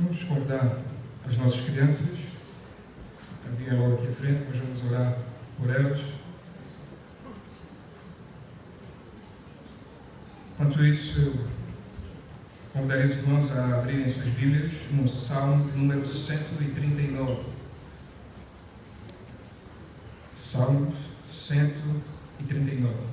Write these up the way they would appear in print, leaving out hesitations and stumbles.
Vamos convidar as nossas crianças a virem logo aqui à frente, nós vamos orar por elas. Enquanto isso, eu convidaria os irmãos a abrirem suas Bíblias no Salmo número 139. Salmo 139.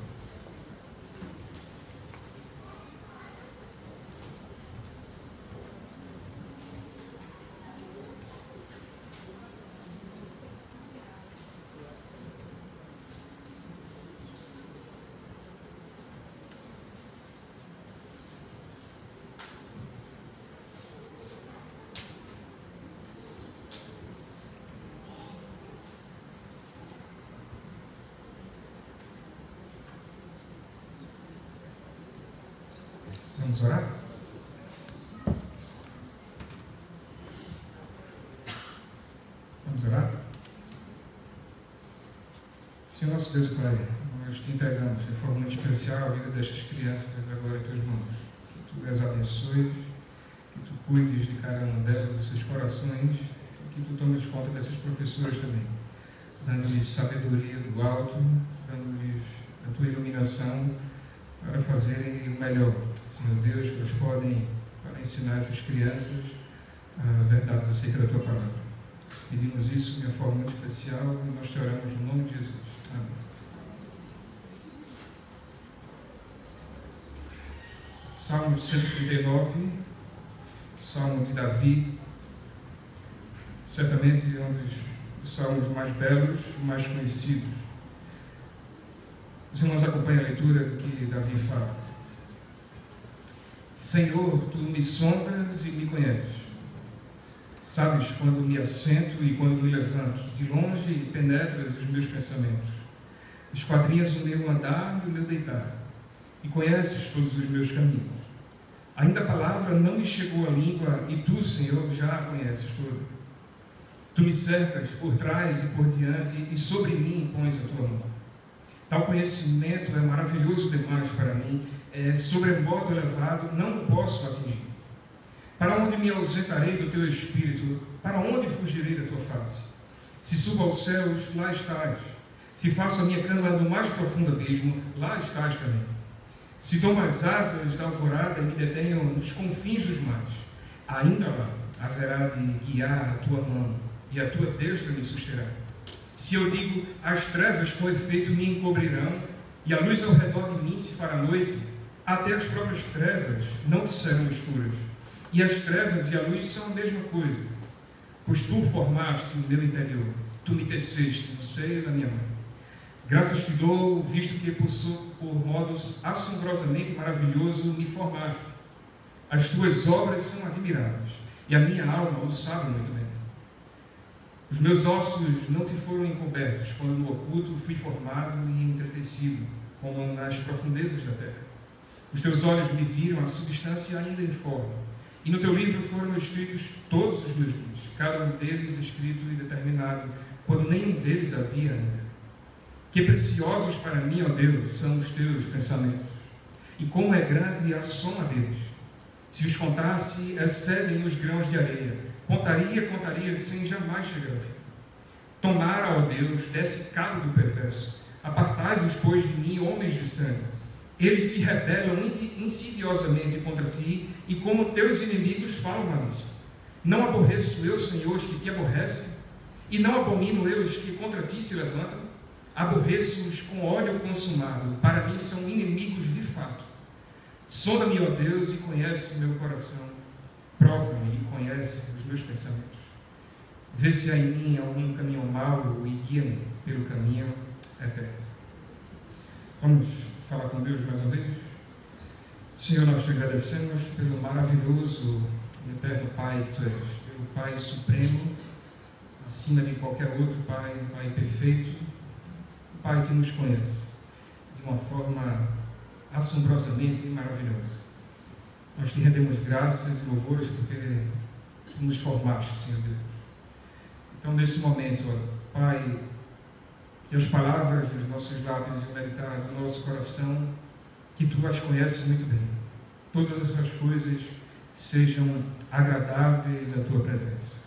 Vamos orar? Vamos orar? Senhor nosso Deus e Pai, nós te entregamos de forma muito especial a vida destas crianças agora em tuas mãos. Que tu as abençoes, que tu cuides de cada uma delas, dos seus corações, e que tu tomes conta dessas professoras também, dando-lhes sabedoria do alto, dando-lhes a tua iluminação para fazerem o melhor, Senhor Deus, que eles podem para ensinar essas crianças verdades acerca da tua palavra. Pedimos isso de uma forma muito especial e nós te oramos no nome de Jesus. Amém. Salmo 139, Salmo de Davi, certamente um dos salmos mais belos, mais conhecidos. Os irmãos acompanham a leitura do que Davi fala. Senhor, tu me sondas e me conheces. Sabes quando me assento e quando me levanto. De longe penetras os meus pensamentos. Esquadrinhas o meu andar e o meu deitar. E conheces todos os meus caminhos. Ainda a palavra não me chegou à língua e tu, Senhor, já a conheces toda. Tu me cercas por trás e por diante e sobre mim pões a tua mão. Tal conhecimento é maravilhoso demais para mim, é sobremodo elevado, não o posso atingir. Para onde me ausentarei do teu espírito? Para onde fugirei da tua face? Se subo aos céus, lá estás. Se faço a minha cama no mais profundo abismo, lá estás também. Se tomo as asas da alvorada e me detenho nos confins dos mares, ainda lá haverá de guiar a tua mão e a tua destra me susterá. Se eu digo, as trevas com efeito me encobrirão, e a luz ao redor de mim se fará noite, até as próprias trevas não te serão escuras. E as trevas e a luz são a mesma coisa, pois tu formaste o meu interior, tu me teceste no seio da minha mãe. Graças te dou, visto que por modos assombrosamente maravilhoso me formaste. As tuas obras são admiráveis, e a minha alma o sabe muito bem. Os meus ossos não te foram encobertos, quando no oculto fui formado e entretecido, como nas profundezas da terra. Os teus olhos me viram a substância ainda informe, e no teu livro foram escritos todos os meus dias, cada um deles escrito e determinado, quando nenhum deles havia ainda. Que preciosos para mim, ó Deus, são os teus pensamentos, e como é grande a soma deles. Se os contasse, excedem os grãos de areia. Contaria, sem jamais chegar ao fim. Tomara, ó Deus, desse cabo do perverso. Apartai-vos, pois, de mim, homens de sangue. Eles se rebelam insidiosamente contra ti, e como teus inimigos falam malícia. Não aborreço eu, Senhor, os que te aborrecem, e não abomino eu os que contra ti se levantam. Aborreço-os com ódio consumado, para mim são inimigos de fato. Sonda-me, ó Deus, e conhece o meu coração. Prova-me e conhece os meus pensamentos. Vê se há em mim algum caminho mau e guia-me pelo caminho eterno. Vamos falar com Deus mais uma vez? Senhor, nós te agradecemos pelo maravilhoso e eterno Pai que tu és, pelo Pai supremo, acima de qualquer outro Pai, um Pai perfeito, um Pai que nos conhece de uma forma assombrosamente maravilhosa. Nós te rendemos graças e louvores porque tu nos formaste, Senhor Deus. Então, nesse momento, ó, Pai, que as palavras dos nossos lábios e o meditar do nosso coração, que tu as conheces muito bem. Todas essas coisas sejam agradáveis à tua presença.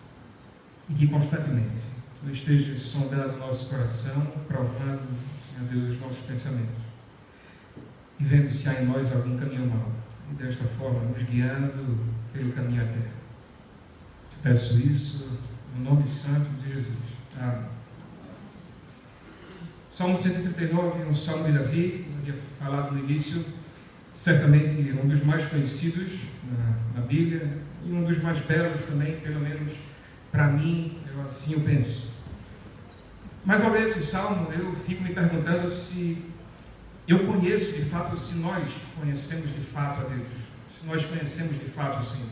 E que constantemente tu estejas sondando o nosso coração, provando, Senhor Deus, os nossos pensamentos, e vendo se há em nós algum caminho mau, e desta forma nos guiando pelo caminho eterno. Te peço isso no nome santo de Jesus. Amém. Salmo 139, um salmo de Davi, como eu havia falado no início, certamente um dos mais conhecidos na Bíblia, e um dos mais belos também, pelo menos para mim, eu assim eu penso. Mas ao ler esse salmo, eu fico me perguntando se eu conheço de fato, se nós conhecemos de fato a Deus, se nós conhecemos de fato o Senhor.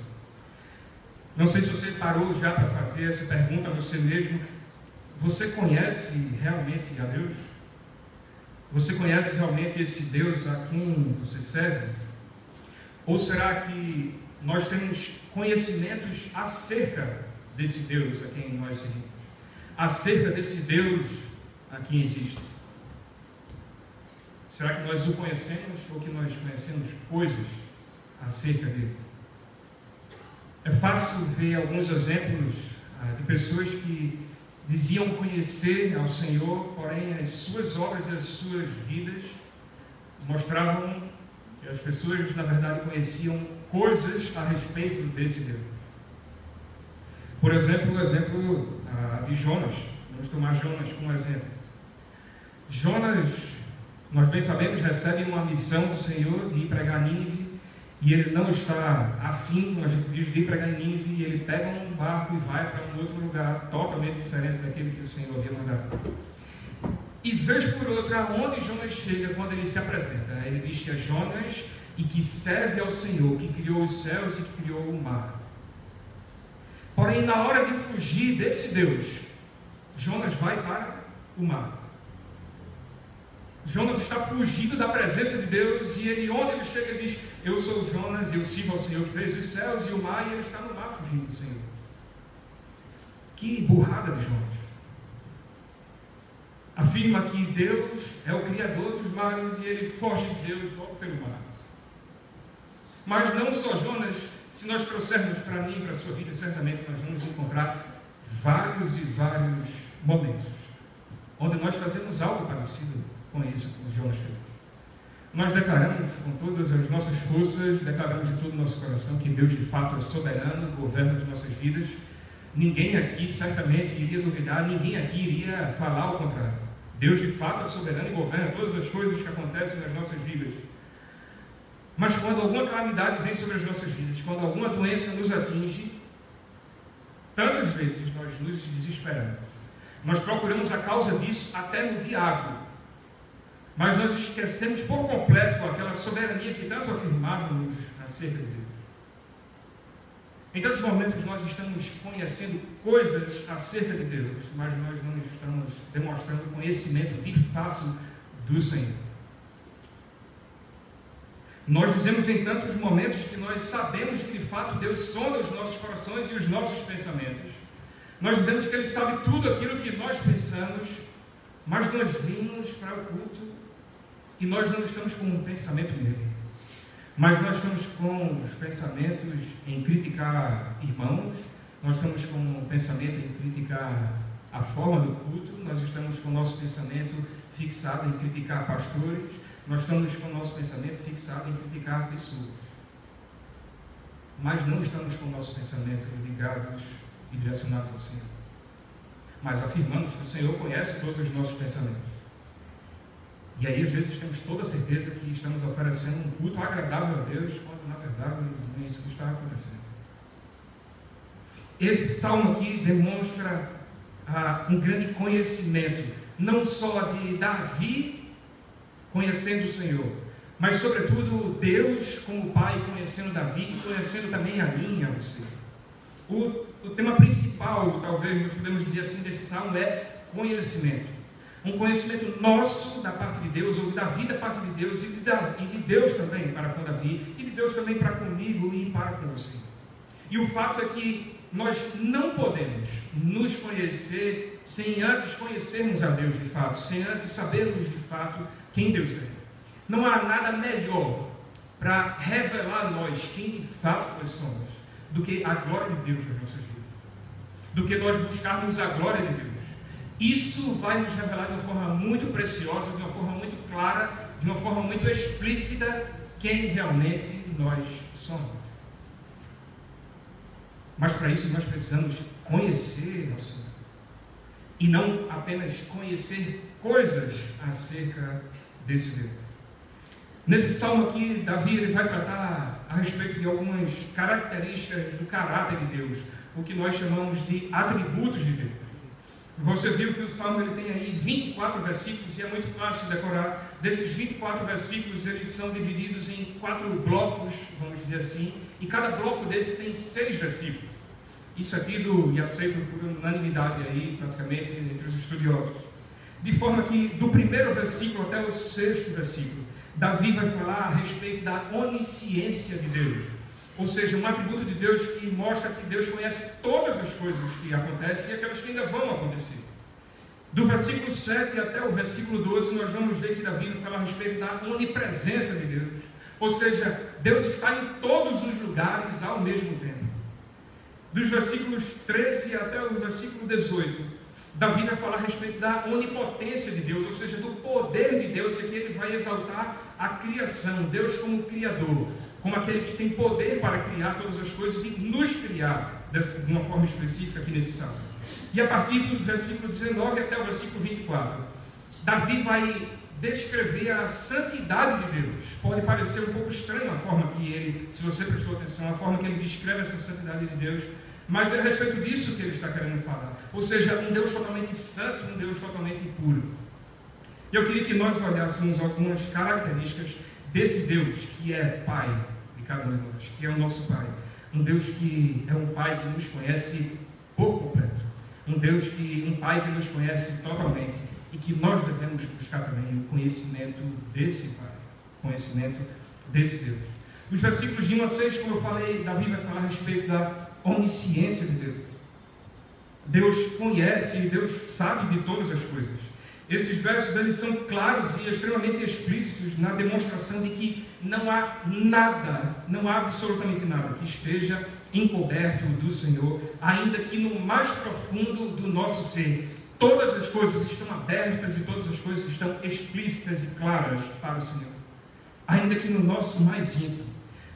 Não sei se você parou já para fazer essa pergunta a você mesmo. Você conhece realmente a Deus? Você conhece realmente esse Deus a quem você serve? Ou será que nós temos conhecimentos acerca desse Deus a quem nós servimos? Acerca desse Deus a quem existe? Será que nós o conhecemos ou que nós conhecemos coisas acerca dele? É fácil ver alguns exemplos de pessoas que diziam conhecer ao Senhor, porém as suas obras e as suas vidas mostravam que as pessoas, na verdade, conheciam coisas a respeito desse Deus. Por exemplo, o exemplo de Jonas. Vamos tomar Jonas como exemplo. Jonas, nós bem sabemos, recebe uma missão do Senhor de ir pregar Nínive, e ele não está afim, como a gente diz, de ir pregar em Nínive, e ele pega um barco e vai para um outro lugar totalmente diferente daquele que o Senhor havia mandado. E vez por outra, aonde Jonas chega, quando ele se apresenta, ele diz que é Jonas e que serve ao Senhor, que criou os céus e que criou o mar. Porém, na hora de fugir desse Deus, Jonas vai para o mar. Jonas está fugindo da presença de Deus, e ele, onde ele chega, ele diz: eu sou Jonas, eu sirvo ao Senhor que fez os céus e o mar, e ele está no mar fugindo do Senhor. Que burrada de Jonas! Afirma que Deus é o Criador dos mares e ele foge de Deus logo pelo mar. Mas não só Jonas. Se nós trouxermos para mim e para a sua vida, certamente nós vamos encontrar vários e vários momentos onde nós fazemos algo parecido com isso que Jonas fez. Nós declaramos com todas as nossas forças, declaramos de todo o nosso coração que Deus de fato é soberano, governa as nossas vidas. Ninguém aqui certamente iria duvidar, ninguém aqui iria falar o contrário. Deus de fato é soberano e governa todas as coisas que acontecem nas nossas vidas. Mas quando alguma calamidade vem sobre as nossas vidas, quando alguma doença nos atinge, tantas vezes nós nos desesperamos. Nós procuramos a causa disso até no diabo. Mas nós esquecemos por completo aquela soberania que tanto afirmávamos acerca de Deus. Em tantos momentos nós estamos conhecendo coisas acerca de Deus, mas nós não estamos demonstrando conhecimento de fato do Senhor. Nós dizemos em tantos momentos que nós sabemos que de fato Deus sonda os nossos corações e os nossos pensamentos. Nós dizemos que Ele sabe tudo aquilo que nós pensamos, mas nós vimos para o culto e nós não estamos com um pensamento nele. Mas nós estamos com os pensamentos em criticar irmãos, nós estamos com um pensamento em criticar a forma do culto, nós estamos com o nosso pensamento fixado em criticar pastores, nós estamos com o nosso pensamento fixado em criticar pessoas. Mas não estamos com o nosso pensamento ligados e direcionados ao Senhor. Mas afirmamos que o Senhor conhece todos os nossos pensamentos. E aí, às vezes, temos toda a certeza que estamos oferecendo um culto agradável a Deus, quando, na verdade, não é isso que está acontecendo. Esse salmo aqui demonstra um grande conhecimento, não só de Davi conhecendo o Senhor, mas, sobretudo, Deus como Pai conhecendo Davi e conhecendo também a mim e a você. O tema principal, talvez nós podemos dizer assim, desse salmo é conhecimento. Um conhecimento nosso da parte de Deus, ou da vida da parte de Deus, e de Deus também para com Davi, e de Deus também para comigo e para com você. E o fato é que nós não podemos nos conhecer sem antes conhecermos a Deus de fato, sem antes sabermos de fato quem Deus é. Não há nada melhor para revelar a nós quem de fato nós somos, do que a glória de Deus nas nossas vidas, do que nós buscarmos a glória de Deus. Isso vai nos revelar de uma forma muito preciosa, de uma forma muito clara, de uma forma muito explícita, quem realmente nós somos. Mas para isso nós precisamos conhecer nosso Deus, e não apenas conhecer coisas acerca desse Deus. Nesse salmo aqui, Davi ele vai tratar a respeito de algumas características do caráter de Deus, o que nós chamamos de atributos de Deus. Você viu que o salmo ele tem aí 24 versículos, e é muito fácil decorar. Desses 24 versículos, eles são divididos em 4 blocos, vamos dizer assim, e cada bloco desse tem 6 versículos. Isso é tido e aceito por unanimidade aí, praticamente, entre os estudiosos. De forma que, do primeiro versículo até o 6º versículo, Davi vai falar a respeito da onisciência de Deus. Ou seja, um atributo de Deus que mostra que Deus conhece todas as coisas que acontecem e aquelas que ainda vão acontecer. Do versículo 7 até o versículo 12, nós vamos ver que Davi vai falar a respeito da onipresença de Deus. Ou seja, Deus está em todos os lugares ao mesmo tempo. Dos versículos 13 até o versículo 18, Davi vai falar a respeito da onipotência de Deus, ou seja, do poder de Deus, e aqui ele vai exaltar a criação, Deus como Criador, como aquele que tem poder para criar todas as coisas e nos criar de uma forma específica aqui nesse salmo. E a partir do versículo 19 até o versículo 24, Davi vai descrever a santidade de Deus. Pode parecer um pouco estranho a forma que ele, se você prestou atenção, a forma que ele descreve essa santidade de Deus, mas é a respeito disso que ele está querendo falar. Ou seja, um Deus totalmente santo, um Deus totalmente puro. E eu queria que nós olhássemos algumas características desse Deus que é Pai de cada um de nós, que é o nosso Pai. Um Deus que é um Pai que nos conhece por completo. Um Pai que nos conhece totalmente e que nós devemos buscar também o conhecimento desse Pai, conhecimento desse Deus. Nos versículos de 1 a 6, como eu falei, Davi vai falar a respeito da onisciência de Deus. Deus conhece e Deus sabe de todas as coisas. Esses versos eles são claros e extremamente explícitos na demonstração de que não há nada, não há absolutamente nada que esteja encoberto do Senhor, ainda que no mais profundo do nosso ser, todas as coisas estão abertas e todas as coisas estão explícitas e claras para o Senhor, ainda que no nosso mais íntimo.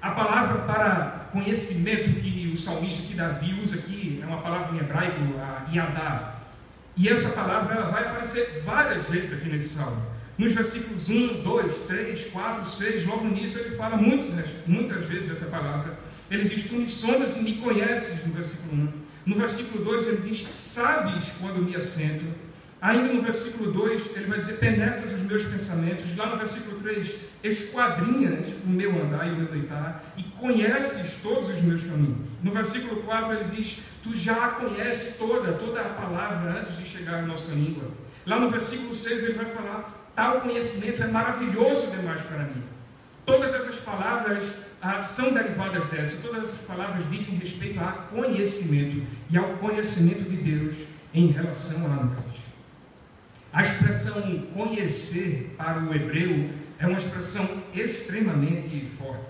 A palavra para conhecimento que o salmista, que Davi usa aqui, é uma palavra em hebraico, a yadá. E essa palavra ela vai aparecer várias vezes aqui nesse salmo. Nos versículos 1, 2, 3, 4, 6, logo no início ele fala muitas vezes essa palavra. Ele diz, tu me sondas e me conheces, no versículo 1. No versículo 2 ele diz, sabes quando me assento. Ainda no versículo 2 ele vai dizer, penetras os meus pensamentos. Lá no versículo 3, esquadrinhas o meu andar e o meu deitar e conheces todos os meus caminhos. No versículo 4 ele diz, tu já conheces toda a palavra antes de chegar à nossa língua. Lá no versículo 6 ele vai falar, tal conhecimento é maravilhoso demais para mim. Todas essas palavras são derivadas dessa. Todas essas palavras dizem respeito a conhecimento e ao conhecimento de Deus em relação a nós. A expressão conhecer para o hebreu é uma expressão extremamente forte.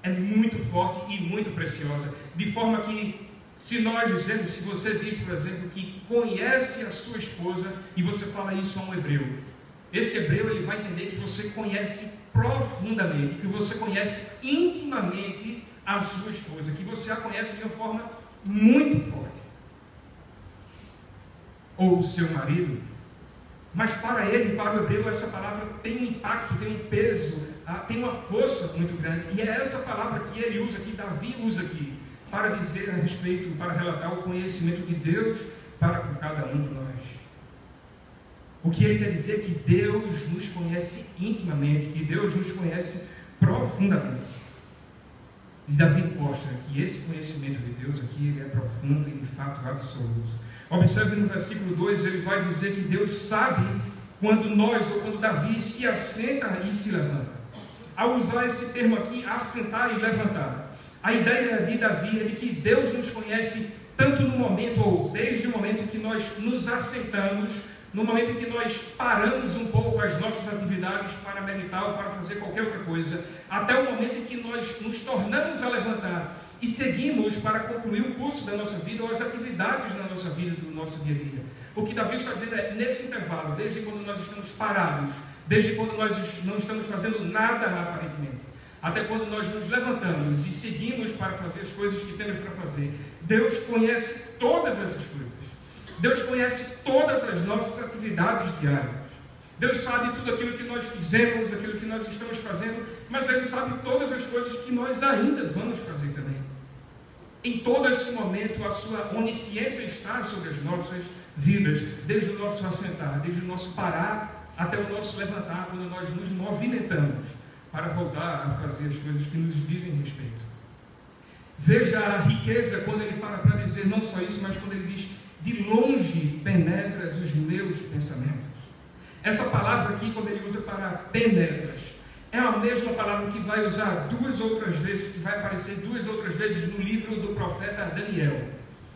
É muito forte e muito preciosa. De forma que, se você diz, por exemplo, que conhece a sua esposa e você fala isso a um hebreu, esse hebreu ele vai entender que você conhece profundamente, que você conhece intimamente a sua esposa, que você a conhece de uma forma muito forte. Ou o seu marido. Mas para ele, para o hebreu, essa palavra tem um impacto, tem um peso, tem uma força muito grande. E é essa palavra que ele usa aqui, Davi usa aqui, para dizer a respeito, para relatar o conhecimento de Deus para com cada um de nós. O que ele quer dizer é que Deus nos conhece intimamente, que Deus nos conhece profundamente. E Davi mostra que esse conhecimento de Deus aqui ele é profundo e de fato absoluto. Observe no versículo 2, ele vai dizer que Deus sabe quando Davi se assenta e se levanta. Ao usar esse termo aqui, assentar e levantar, a ideia de Davi é de que Deus nos conhece tanto no momento, ou desde o momento que nós nos assentamos, no momento em que nós paramos um pouco as nossas atividades para meditar ou para fazer qualquer outra coisa, até o momento em que nós nos tornamos a levantar e seguimos para concluir o curso da nossa vida ou as atividades da nossa vida, do nosso dia a dia. O que Davi está dizendo é, nesse intervalo, desde quando nós estamos parados, desde quando nós não estamos fazendo nada aparentemente, até quando nós nos levantamos e seguimos para fazer as coisas que temos para fazer, Deus conhece todas essas coisas. Deus conhece todas as nossas atividades diárias. Deus sabe tudo aquilo que nós fizemos, aquilo que nós estamos fazendo, mas Ele sabe todas as coisas que nós ainda vamos fazer também. Em todo esse momento, a sua onisciência está sobre as nossas vidas, desde o nosso assentar, desde o nosso parar até o nosso levantar, quando nós nos movimentamos para voltar a fazer as coisas que nos dizem respeito. Veja a riqueza quando ele para dizer não só isso, mas quando ele diz: de longe penetras os meus pensamentos. Essa palavra aqui, quando ele usa para penetras, é a mesma palavra que vai usar duas outras vezes, que vai aparecer duas outras vezes no livro do profeta Daniel,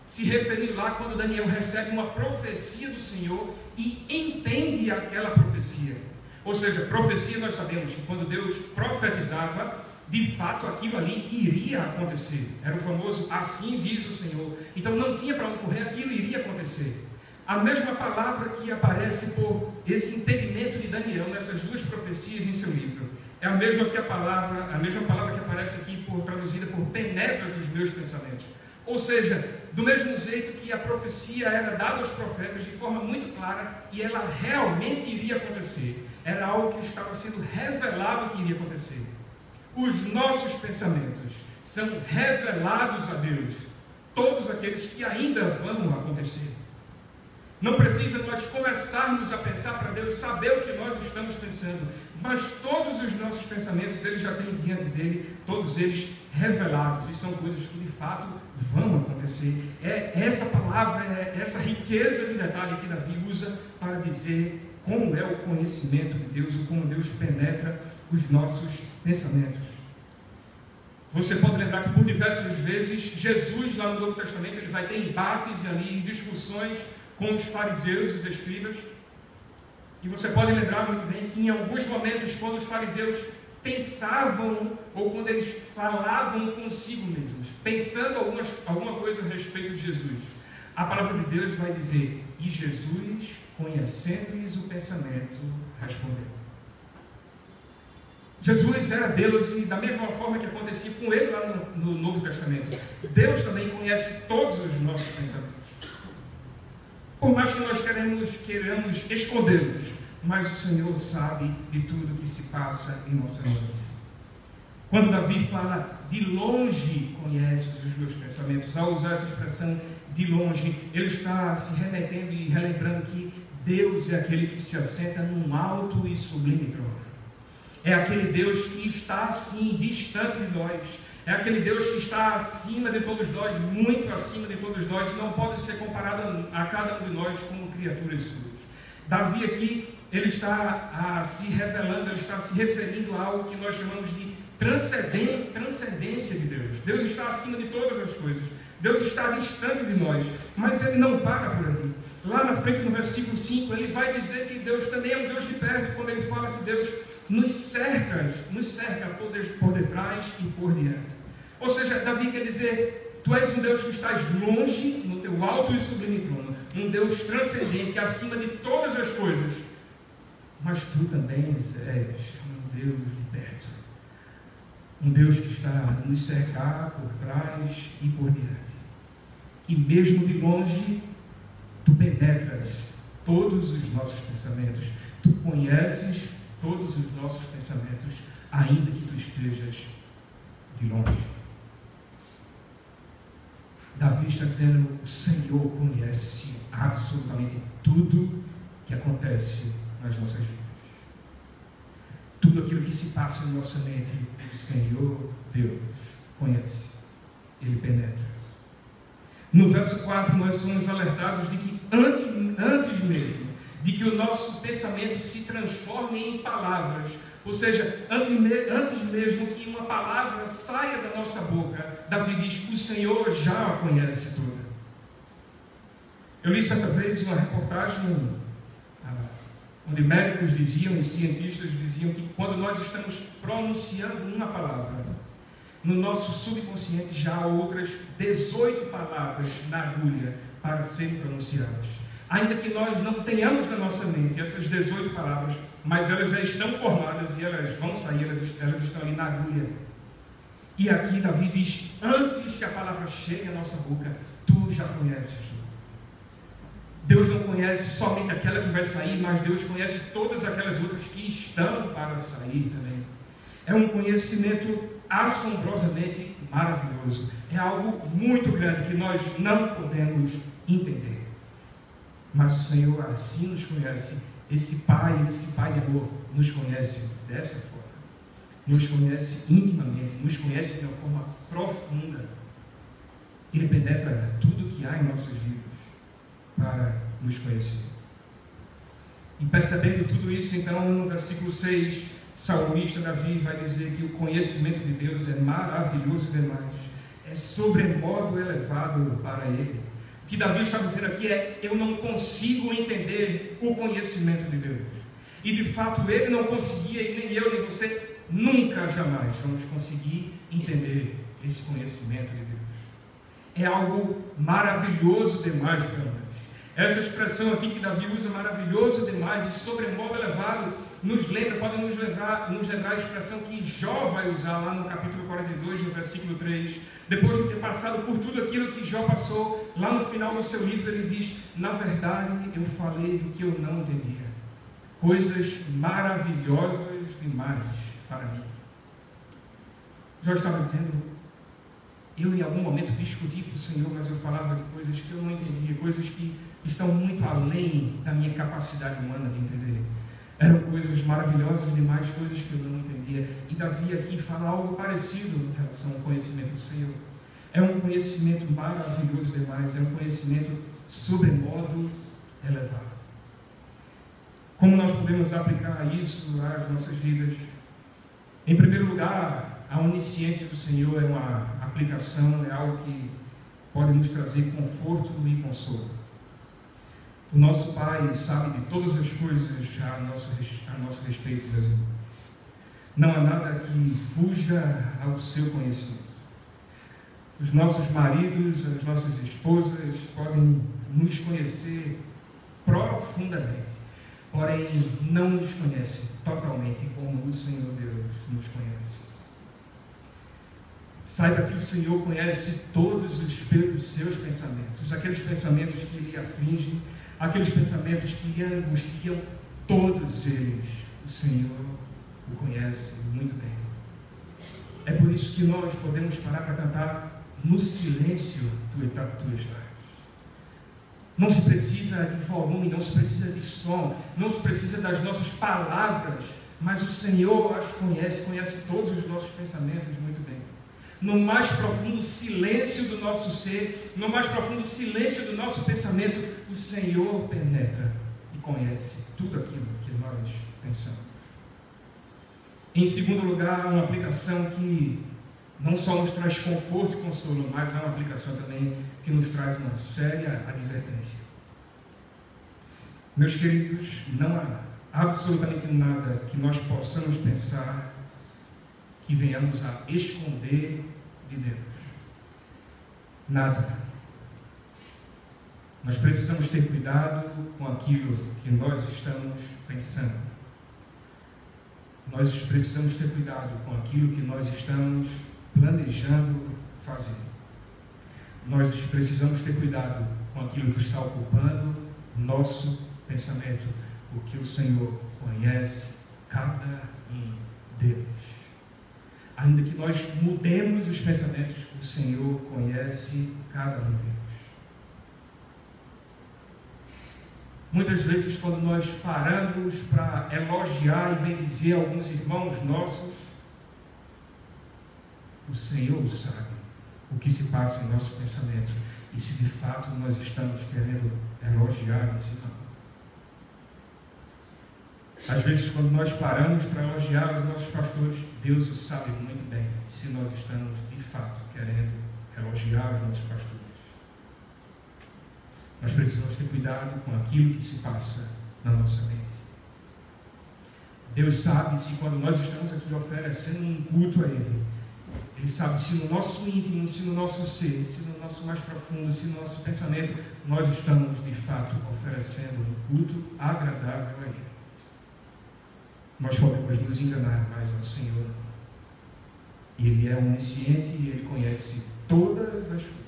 se referindo lá quando Daniel recebe uma profecia do Senhor e entende aquela profecia. Ou seja, profecia nós sabemos que quando Deus profetizava, de fato aquilo ali iria acontecer. Era o famoso assim diz o Senhor. Então não tinha para onde correr, aquilo iria acontecer. A mesma palavra que aparece por esse entendimento de Daniel nessas duas profecias em seu livro é a mesma palavra que aparece aqui traduzida por penetras os meus pensamentos. Ou seja, do mesmo jeito que a profecia era dada aos profetas de forma muito clara e ela realmente iria acontecer. Era algo que estava sendo revelado que iria acontecer. Os nossos pensamentos são revelados a Deus, todos aqueles que ainda vão acontecer. Não precisa nós começarmos a pensar para Deus saber o que nós estamos pensando, mas todos os nossos pensamentos Ele já tem diante dele, todos eles revelados, e são coisas que de fato vão acontecer. É essa palavra, é essa riqueza de detalhe que Davi usa para dizer como é o conhecimento de Deus, ou como Deus penetra os nossos pensamentos. Você pode lembrar que por diversas vezes Jesus lá no Novo Testamento ele vai ter embates ali, discussões com os fariseus e os escribas. E você pode lembrar muito bem que em alguns momentos, quando os fariseus pensavam, ou quando eles falavam consigo mesmos, pensando alguma coisa a respeito de Jesus, a palavra de Deus vai dizer: e Jesus, conhecendo-lhes o pensamento, respondeu. Jesus era Deus, e da mesma forma que acontecia com ele lá no Novo Testamento, Deus também conhece todos os nossos pensamentos. Por mais que nós queiramos escondê-los, mas o Senhor sabe de tudo que se passa em nossa mente. Quando Davi fala de longe conhece os meus pensamentos, ao usar essa expressão de longe, ele está se remetendo e relembrando que Deus é aquele que se assenta num alto e sublime trono. É aquele Deus que está assim, distante de nós. É aquele Deus que está acima de todos nós, muito acima de todos nós, e não pode ser comparado a cada um de nós como criaturas suas. Davi aqui, ele está se revelando, ele está se referindo a algo que nós chamamos de transcendência de Deus. Deus está acima de todas as coisas. Deus está distante de nós, mas Ele não para por aí. Lá na frente, no versículo 5, Ele vai dizer que Deus também é um Deus de perto, quando Ele fala que Deus nos cerca por detrás e por diante. Ou seja, Davi quer dizer: Tu és um Deus que estás longe, no teu alto e sublime trono, um Deus transcendente, acima de todas as coisas, mas Tu também és um Deus de perto, um Deus que está a nos cercar por trás e por diante, e mesmo de longe Tu penetras todos os nossos pensamentos, Tu conheces todos os nossos pensamentos, ainda que Tu estejas de longe. Davi está dizendo: o Senhor conhece absolutamente tudo que acontece nas nossas vidas. Tudo aquilo que se passa em nossa mente, o Senhor Deus conhece. Ele penetra. No verso 4, nós somos alertados de que antes mesmo de que o nosso pensamento se transforme em palavras, ou seja, antes mesmo que uma palavra saia da nossa boca, Davi diz que o Senhor já a conhece toda. Eu li certa vez uma reportagem onde médicos diziam e cientistas diziam que quando nós estamos pronunciando uma palavra, no nosso subconsciente já há outras 18 palavras na agulha para serem pronunciadas. Ainda que nós não tenhamos na nossa mente essas 18 palavras, mas elas já estão formadas e elas vão sair, elas estão ali na agulha. E aqui Davi diz, antes que a palavra chegue à nossa boca, tu já conheces. Deus não conhece somente aquela que vai sair, mas Deus conhece todas aquelas outras que estão para sair também. É um conhecimento assombrosamente maravilhoso. É algo muito grande que nós não podemos entender. Mas o Senhor assim nos conhece. Esse Pai de amor nos conhece dessa forma. Nos conhece intimamente, nos conhece de uma forma profunda. Ele penetra tudo que há em nossas vidas para nos conhecer. E percebendo tudo isso, então, no versículo 6, o salmista Davi vai dizer que o conhecimento de Deus é maravilhoso demais, é sobremodo elevado para ele. O que Davi está dizendo aqui é, eu não consigo entender o conhecimento de Deus. E de fato ele não conseguia, e nem eu nem você, nunca, jamais vamos conseguir entender esse conhecimento de Deus. É algo maravilhoso demais para nós. Essa expressão aqui que Davi usa, maravilhoso demais e sobremodo elevado, pode nos lembrar a expressão que Jó vai usar lá no capítulo 42, no versículo 3. Depois de ter passado por tudo aquilo que Jó passou, lá no final do seu livro ele diz, na verdade eu falei do que eu não entendia. Coisas maravilhosas demais para mim. Jó estava dizendo, eu em algum momento discuti com o Senhor, mas eu falava de coisas que eu não entendia, coisas que estão muito além da minha capacidade humana de entender. Eram coisas maravilhosas demais, coisas que eu não entendia. E Davi aqui fala algo parecido em relação ao conhecimento do Senhor. É um conhecimento maravilhoso demais, é um conhecimento sobremodo elevado. Como nós podemos aplicar isso às nossas vidas? Em primeiro lugar, a onisciência do Senhor é uma aplicação, é algo que pode nos trazer conforto e consolo. O nosso Pai sabe de todas as coisas a nosso respeito, meus irmãos. Não há nada que fuja ao seu conhecimento. Os nossos maridos, as nossas esposas podem nos conhecer profundamente, porém não nos conhecem totalmente como o Senhor Deus nos conhece. Saiba que o Senhor conhece todos os seus pensamentos, aqueles pensamentos que lhe afligem, aqueles pensamentos que lhe angustiam, todos eles, o Senhor o conhece muito bem. É por isso que nós podemos parar para cantar no silêncio tu estás. Não se precisa de volume, não se precisa de som, não se precisa das nossas palavras, mas o Senhor as conhece todos os nossos pensamentos muito bem. No mais profundo silêncio do nosso ser, no mais profundo silêncio do nosso pensamento, o Senhor penetra e conhece tudo aquilo que nós pensamos. Em segundo lugar, uma aplicação que não só nos traz conforto e consolo, mas é uma aplicação também que nos traz uma séria advertência. Meus queridos, não há absolutamente nada que nós possamos pensar que venhamos a esconder de Deus. Nada. Nós precisamos ter cuidado com aquilo que nós estamos pensando. Nós precisamos ter cuidado com aquilo que nós estamos planejando fazer. Nós precisamos ter cuidado com aquilo que está ocupando nosso pensamento, porque o Senhor conhece cada um deles. Ainda que nós mudemos os pensamentos, o Senhor conhece cada um deles. Muitas vezes, quando nós paramos para elogiar e bendizer alguns irmãos nossos, o Senhor sabe o que se passa em nosso pensamento e se de fato nós estamos querendo elogiar esse irmão. Às vezes, quando nós paramos para elogiar os nossos pastores, Deus o sabe muito bem se nós estamos de fato querendo elogiar os nossos pastores. Nós precisamos ter cuidado com aquilo que se passa na nossa mente. Deus sabe se quando nós estamos aqui oferecendo um culto a Ele, Ele sabe se no nosso íntimo, se no nosso ser, se no nosso mais profundo, se no nosso pensamento, nós estamos de fato oferecendo um culto agradável a Ele. Nós podemos nos enganar mais ao Senhor. Ele é onisciente e Ele conhece todas as coisas.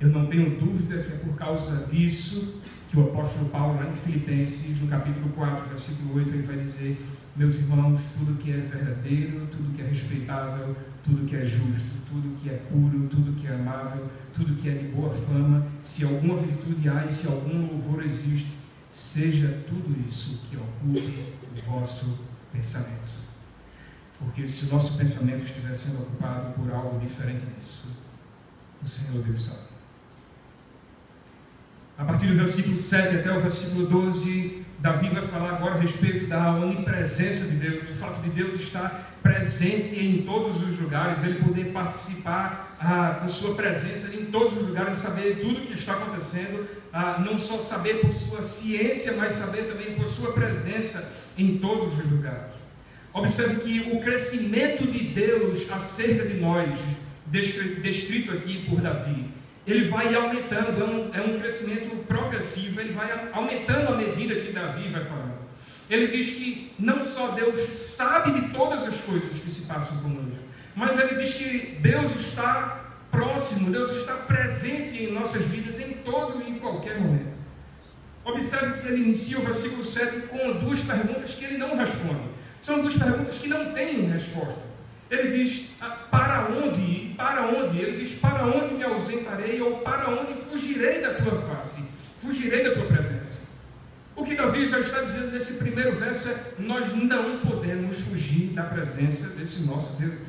Eu não tenho dúvida que é por causa disso que o apóstolo Paulo, lá em Filipenses, no capítulo 4, versículo 8, ele vai dizer: meus irmãos, tudo que é verdadeiro, tudo que é respeitável, tudo que é justo, tudo que é puro, tudo que é amável, tudo que é de boa fama, se alguma virtude há e se algum louvor existe, seja tudo isso que ocupe o vosso pensamento. Porque se o nosso pensamento estiver sendo ocupado por algo diferente disso, o Senhor Deus sabe. A partir do versículo 7 até o versículo 12, Davi vai falar agora a respeito da onipresença de Deus, o fato de Deus estar presente em todos os lugares, Ele poder participar com sua presença em todos os lugares, saber tudo o que está acontecendo, não só saber por sua ciência, mas saber também por sua presença em todos os lugares. Observe que o crescimento de Deus acerca de nós, descrito aqui por Davi, ele vai aumentando, é um crescimento progressivo, ele vai aumentando à medida que Davi vai falando. Ele diz que não só Deus sabe de todas as coisas que se passam conosco, mas ele diz que Deus está próximo, Deus está presente em nossas vidas em todo e em qualquer momento. Observe que ele inicia o versículo 7 com duas perguntas que ele não responde. São duas perguntas que não têm resposta. Ele diz, para onde? Para onde? Ele diz, para onde me ausentarei ou para onde fugirei da tua face? Fugirei da tua presença. O que Davi já está dizendo nesse primeiro verso é, nós não podemos fugir da presença desse nosso Deus.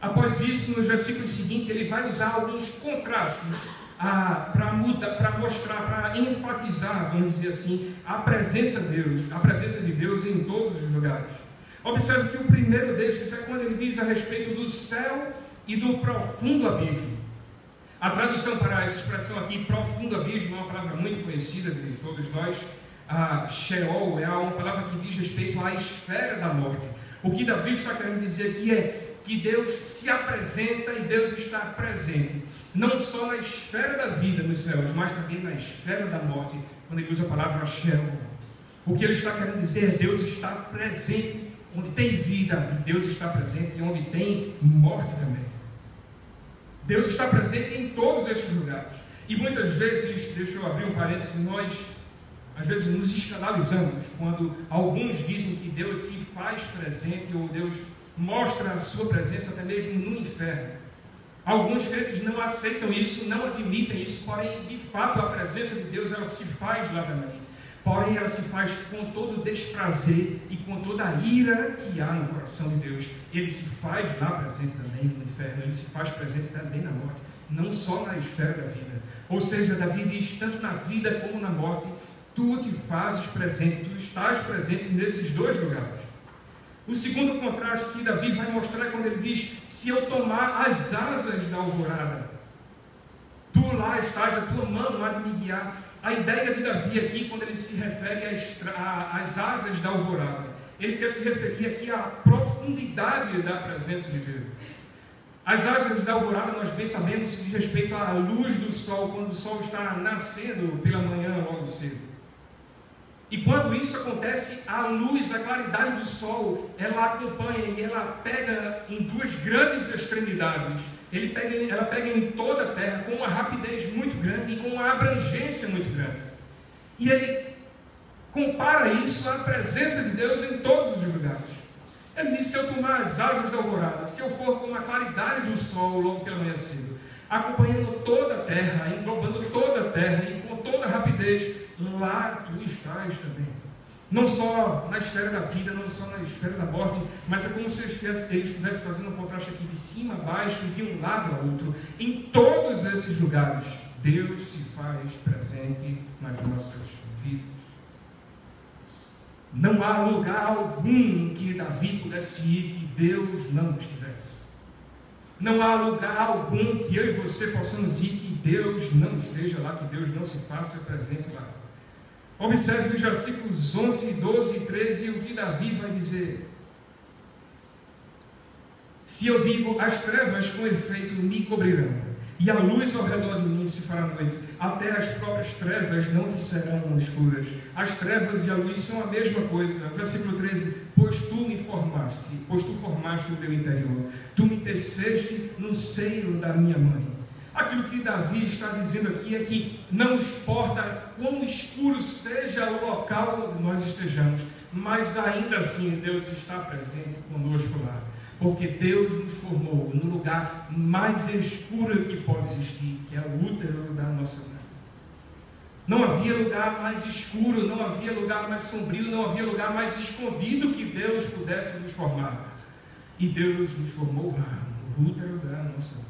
Após isso, nos versículos seguintes, ele vai usar alguns contrastes para mostrar, para enfatizar, vamos dizer assim, a presença de Deus em todos os lugares. Observe que o primeiro destes é quando ele diz a respeito do céu e do profundo abismo. A tradução para essa expressão aqui, profundo abismo, é uma palavra muito conhecida de todos nós. Sheol é uma palavra que diz respeito à esfera da morte. O que Davi está querendo dizer aqui é que Deus se apresenta e Deus está presente, não só na esfera da vida nos céus, mas também na esfera da morte, quando ele usa a palavra Sheol. O que ele está querendo dizer é Deus está presente onde tem vida, e Deus está presente onde tem morte também. Deus está presente em todos estes lugares. E muitas vezes, deixa eu abrir um parênteses, nós às vezes nos escandalizamos quando alguns dizem que Deus se faz presente ou Deus mostra a sua presença até mesmo no inferno. Alguns crentes não aceitam isso, não admitem isso, porém, de fato, a presença de Deus, ela se faz lá também. Porém, ela se faz com todo o desprazer e com toda a ira que há no coração de Deus. Ele se faz lá presente também no inferno, ele se faz presente também na morte, não só na esfera da vida. Ou seja, Davi diz, tanto na vida como na morte, tu te fazes presente, tu estás presente nesses dois lugares. O segundo contraste que Davi vai mostrar é quando ele diz, se eu tomar as asas da alvorada, tu lá estás, a tua mão há de me guiar. A ideia de Davi aqui, quando ele se refere às asas da alvorada, ele quer se referir aqui à profundidade da presença de Deus. As asas da alvorada, nós bem sabemos que diz respeito à luz do sol, quando o sol está nascendo pela manhã logo cedo. E quando isso acontece, a luz, a claridade do sol, ela acompanha e ela pega em duas grandes extremidades. Ela pega em toda a terra com uma rapidez muito grande e com uma abrangência muito grande. E ele compara isso à presença de Deus em todos os lugares. Ele diz, se eu tomar as asas da alvorada, se eu for com a claridade do sol logo pela manhã cedo, acompanhando toda a terra, englobando toda a terra e com toda a rapidez, lá tu estás também. Não só na esfera da vida, não só na esfera da morte, mas é como se ele estivesse fazendo um contraste aqui de cima a baixo, de um lado a outro. Em todos esses lugares, Deus se faz presente nas nossas vidas. Não há lugar algum que Davi pudesse ir que Deus não estivesse. Não há lugar algum que eu e você possamos ir que Deus não esteja lá, que Deus não se faça presente lá. Observe os versículos 11, 12 e 13, o que Davi vai dizer. Se eu digo, as trevas com efeito me cobrirão, e a luz ao redor de mim se fará noite, até as próprias trevas não te serão escuras. As trevas e a luz são a mesma coisa. Versículo 13, pois tu formaste o meu interior, tu me teceste no seio da minha mãe. Aquilo que Davi está dizendo aqui é que não importa quão escuro seja o local onde nós estejamos, mas ainda assim Deus está presente conosco lá. Porque Deus nos formou no lugar mais escuro que pode existir, que é o útero da nossa mãe. Não havia lugar mais escuro, não havia lugar mais sombrio, não havia lugar mais escondido que Deus pudesse nos formar. E Deus nos formou lá, no útero da nossa mãe.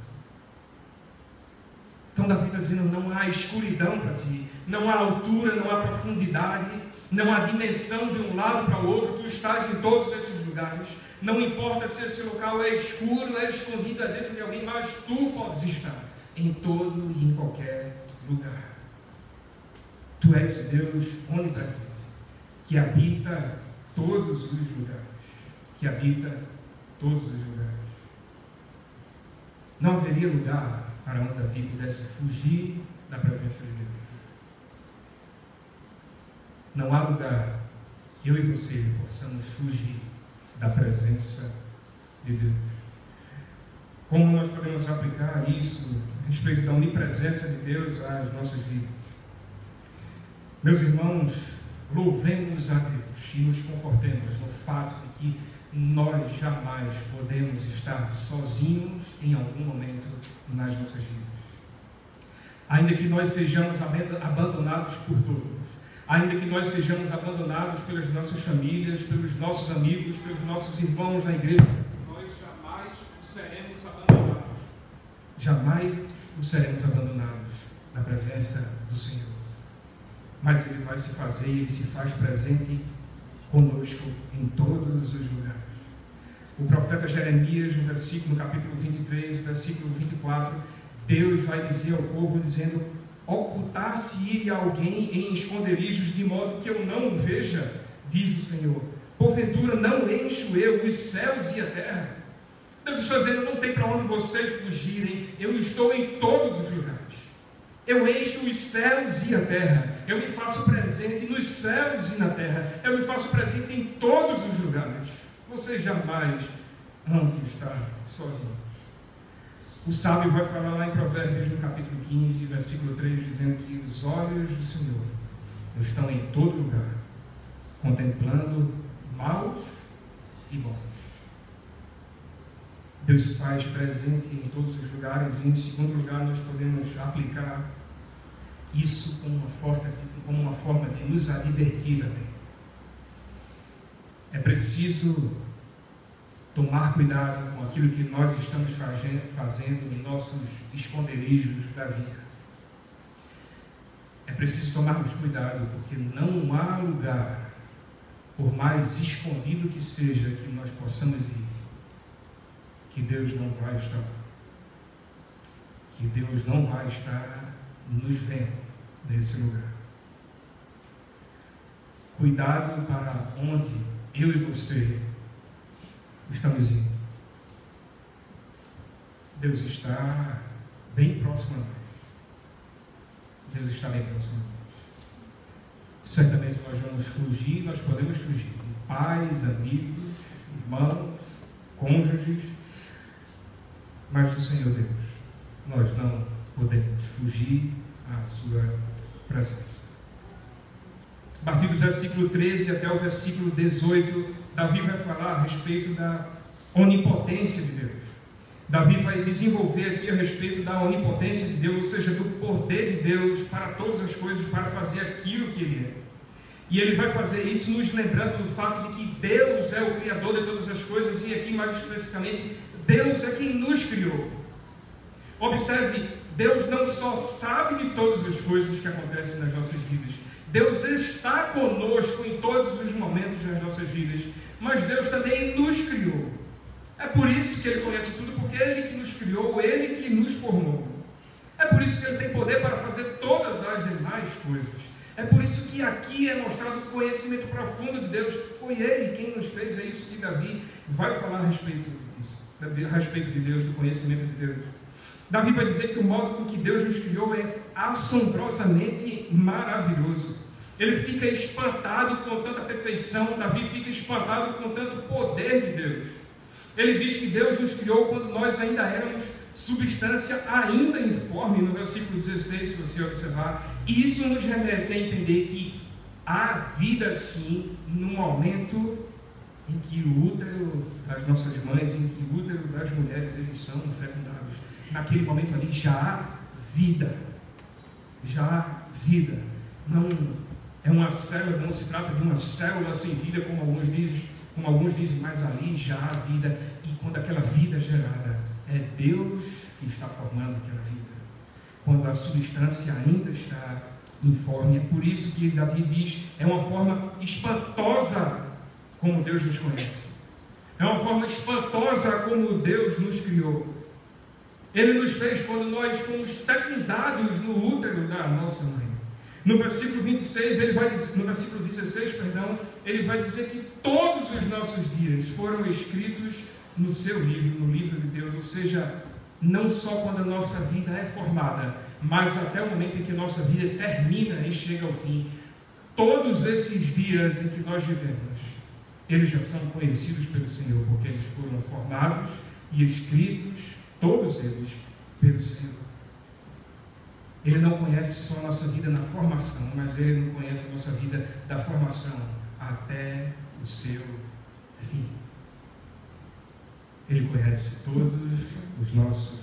Então Davi está dizendo, não há escuridão para ti, não há altura, não há profundidade, não há dimensão de um lado para o outro, tu estás em todos esses lugares. Não importa se esse local é escuro, é escondido, é dentro de alguém, mas tu podes estar em todo e em qualquer lugar. Tu és o Deus onipresente, que habita todos os lugares. Que habita todos os lugares. Não haveria lugar para onde Davi pudesse fugir da presença de Deus. Não há lugar que eu e você possamos fugir da presença de Deus. Como nós podemos aplicar isso a respeito da onipresença de Deus às nossas vidas? Meus irmãos, louvemos a Deus e nos confortemos no fato de que nós jamais podemos estar sozinhos em algum momento nas nossas vidas. Ainda que nós sejamos abandonados por todos, ainda que nós sejamos abandonados pelas nossas famílias, pelos nossos amigos, pelos nossos irmãos na igreja, nós jamais seremos abandonados. Jamais seremos abandonados na presença do Senhor. Mas Ele vai se fazer, Ele se faz presente conosco em todos os lugares. O profeta Jeremias, no capítulo 23, versículo 24, Deus vai dizer ao povo, dizendo: ocultar-se-ia alguém em esconderijos, de modo que eu não o veja, diz o Senhor. Porventura não encho eu os céus e a terra? Deus está dizendo, não tem para onde vocês fugirem, eu estou em todos os lugares. Eu encho os céus e a terra, eu me faço presente nos céus e na terra, eu me faço presente em todos os lugares. Vocês jamais vão estar sozinhos. O sábio vai falar lá em Provérbios, no capítulo 15, versículo 3, dizendo que os olhos do Senhor estão em todo lugar, contemplando maus e bons. Deus se faz presente em todos os lugares, e em segundo lugar nós podemos aplicar isso como uma forma de nos advertir também. É preciso tomar cuidado com aquilo que nós estamos fazendo em nossos esconderijos da vida. É preciso tomarmos cuidado, porque não há lugar, por mais escondido que seja, que nós possamos ir, que Deus não vai estar. Que Deus não vai estar nos vendo nesse lugar. Cuidado para onde eu e você estamos indo. Deus está bem próximo a nós. Deus está bem próximo a nós. Certamente nós vamos fugir, nós podemos fugir de pais, amigos, irmãos, cônjuges, mas do Senhor Deus nós não podemos fugir à sua presença. A partir do versículo 13 até o versículo 18, Davi vai falar a respeito da onipotência de Deus. Davi vai desenvolver aqui a respeito da onipotência de Deus, ou seja, do poder de Deus para todas as coisas, para fazer aquilo que Ele é. E Ele vai fazer isso nos lembrando do fato de que Deus é o Criador de todas as coisas, e aqui mais especificamente, Deus é quem nos criou. Observe, Deus não só sabe de todas as coisas que acontecem nas nossas vidas, Deus está conosco em todos os momentos das nossas vidas, mas Deus também nos criou. É por isso que Ele conhece tudo, porque é Ele que nos criou, Ele que nos formou. É por isso que Ele tem poder para fazer todas as demais coisas. É por isso que aqui é mostrado o conhecimento profundo de Deus. Foi Ele quem nos fez. É isso que Davi vai falar a respeito disso, a respeito de Deus, do conhecimento de Deus. Davi vai dizer que o modo com que Deus nos criou é assombrosamente maravilhoso. Ele fica espantado com tanta perfeição. Davi fica espantado com tanto poder de Deus. Ele diz que Deus nos criou quando nós ainda éramos substância ainda informe, no versículo 16, se você observar. E isso nos remete a entender que há vida, sim, no momento em que o útero das nossas mães, em que o útero das mulheres, eles são fecundados. Naquele momento ali já há vida. Já há vida. Não é uma célula, não se trata de uma célula sem vida, como alguns dizem, mas ali já há vida. E quando aquela vida é gerada, é Deus que está formando aquela vida. Quando a substância ainda está informe. É por isso que Davi diz, é uma forma espantosa como Deus nos conhece. É uma forma espantosa como Deus nos criou. Ele nos fez quando nós fomos fecundados no útero da nossa mãe. No versículo 26, no versículo 16, ele vai dizer que todos os nossos dias foram escritos no seu livro, no livro de Deus. Ou seja, não só quando a nossa vida é formada, mas até o momento em que a nossa vida termina e chega ao fim. Todos esses dias em que nós vivemos, eles já são conhecidos pelo Senhor, porque eles foram formados e escritos, todos eles, pelo Senhor. Ele não conhece só a nossa vida na formação, mas Ele não conhece a nossa vida da formação até o seu fim. Ele conhece todos os nossos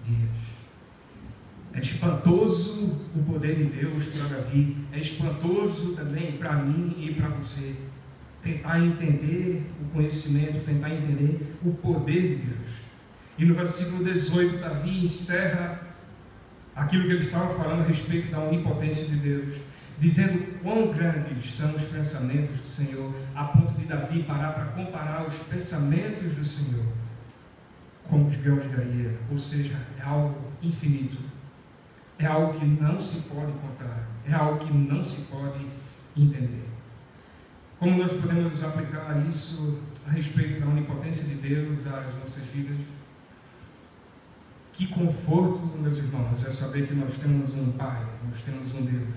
dias. É espantoso o poder de Deus para Davi. É espantoso também para mim e para você. Tentar entender o conhecimento, tentar entender o poder de Deus. E no versículo 18, Davi encerra aquilo que ele estava falando a respeito da onipotência de Deus, dizendo quão grandes são os pensamentos do Senhor, a ponto de Davi parar para comparar os pensamentos do Senhor com os grãos de areia. Ou seja, é algo infinito, é algo que não se pode contar, é algo que não se pode entender. Como nós podemos aplicar isso a respeito da onipotência de Deus às nossas vidas? Que conforto, meus irmãos, é saber que nós temos um Pai, nós temos um Deus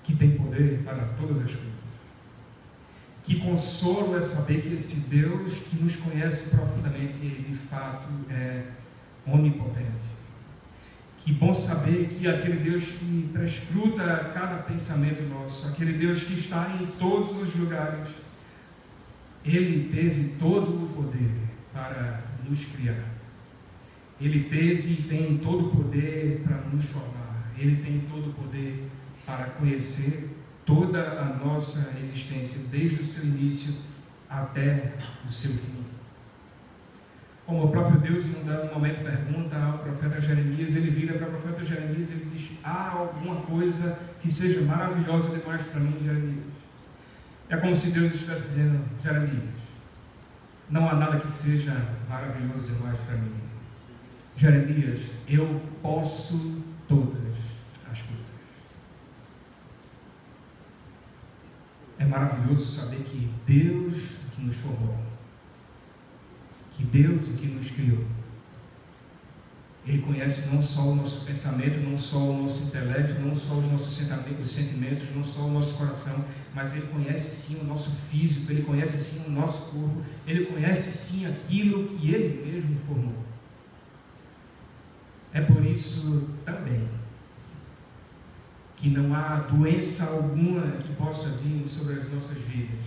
que tem poder para todas as coisas. Que consolo é saber que esse Deus que nos conhece profundamente, de fato, é onipotente. Que bom saber que aquele Deus que prescruta cada pensamento nosso, aquele Deus que está em todos os lugares, Ele teve todo o poder para nos criar. Ele teve e tem todo o poder para nos formar. Ele tem todo o poder para conhecer toda a nossa existência, desde o seu início até o seu fim. Como o próprio Deus, em um dado momento, pergunta ao profeta Jeremias, ele vira para o profeta Jeremias e ele diz: há alguma coisa que seja maravilhosa demais para mim, Jeremias? É como se Deus estivesse dizendo: Jeremias, não há nada que seja maravilhoso demais para mim. Jeremias, eu posso todas as coisas. É maravilhoso saber que Deus que nos formou, que Deus que nos criou, Ele conhece não só o nosso pensamento, não só o nosso intelecto, não só os nossos sentimentos, não só o nosso coração, mas Ele conhece sim o nosso físico, Ele conhece sim o nosso corpo, Ele conhece sim aquilo que Ele mesmo formou. É por isso também que não há doença alguma que possa vir sobre as nossas vidas,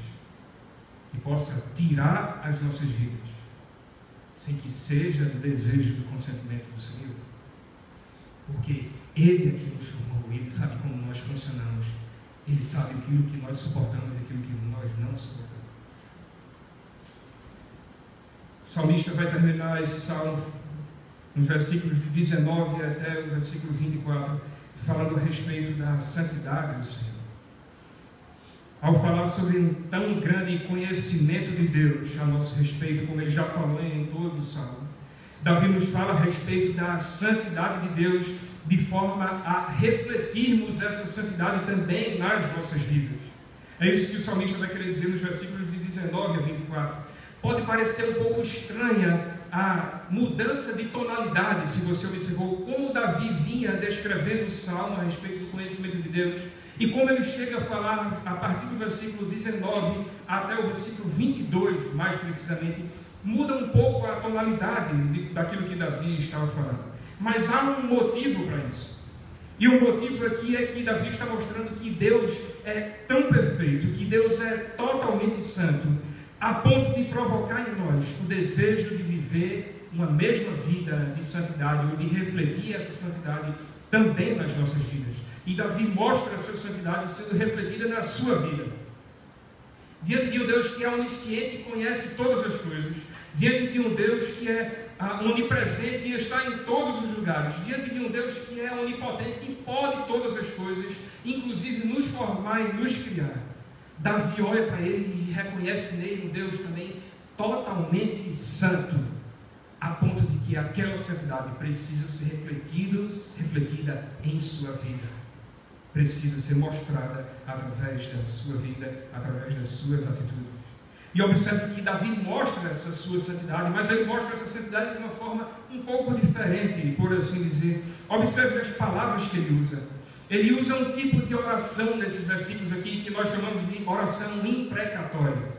que possa tirar as nossas vidas, sem que seja do desejo do consentimento do Senhor. Porque Ele é que nos formou, Ele sabe como nós funcionamos, Ele sabe aquilo que nós suportamos e aquilo que nós não suportamos. O salmista vai terminar esse salmo nos versículos de 19 até o versículo 24, falando a respeito da santidade do Senhor. Ao falar sobre um tão grande conhecimento de Deus a nosso respeito, como ele já falou em todo o salmo, Davi nos fala a respeito da santidade de Deus, de forma a refletirmos essa santidade também nas nossas vidas. É isso que o salmista vai querer dizer nos versículos de 19 a 24. Pode parecer um pouco estranha a mudança de tonalidade, se você observou como Davi vinha descrevendo o salmo a respeito do conhecimento de Deus, e como ele chega a falar a partir do versículo 19 até o versículo 22, mais precisamente, muda um pouco a tonalidade daquilo que Davi estava falando. Mas há um motivo para isso. E o motivo aqui é que Davi está mostrando que Deus é tão perfeito, que Deus é totalmente santo, a ponto de provocar em nós o desejo de viver uma mesma vida de santidade, ou de refletir essa santidade também nas nossas vidas. E Davi mostra essa santidade sendo refletida na sua vida. Diante de um Deus que é onisciente e conhece todas as coisas, diante de um Deus que é onipresente e está em todos os lugares, diante de um Deus que é onipotente e pode todas as coisas, inclusive nos formar e nos criar, Davi olha para ele e reconhece nele um Deus também totalmente santo, a ponto de que aquela santidade precisa ser refletida em sua vida, precisa ser mostrada através da sua vida, através das suas atitudes. E observe que Davi mostra essa sua santidade, mas ele mostra essa santidade de uma forma um pouco diferente, por assim dizer. Observe as palavras que ele usa. Ele usa um tipo de oração nesses versículos aqui, que nós chamamos de oração imprecatória.